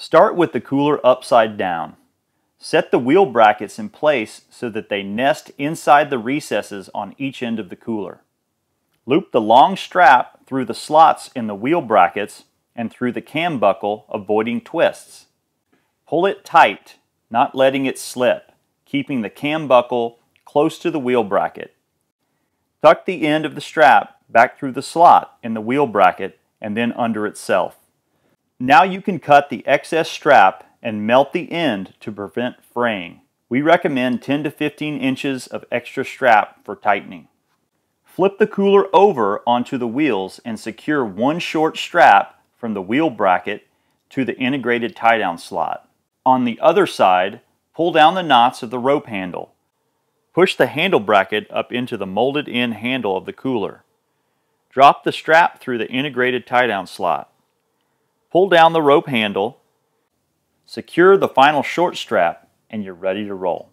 Start with the cooler upside down. Set the wheel brackets in place so that they nest inside the recesses on each end of the cooler. Loop the long strap through the slots in the wheel brackets and through the cam buckle, avoiding twists. Pull it tight, not letting it slip, keeping the cam buckle close to the wheel bracket. Tuck the end of the strap back through the slot in the wheel bracket and then under itself. Now you can cut the excess strap and melt the end to prevent fraying. We recommend 10 to 15 inches of extra strap for tightening. Flip the cooler over onto the wheels and secure one short strap from the wheel bracket to the integrated tie-down slot. On the other side, pull down the knots of the rope handle. Push the handle bracket up into the molded in handle of the cooler. Drop the strap through the integrated tie-down slot. Pull down the rope handle, secure the final short strap, and you're ready to roll.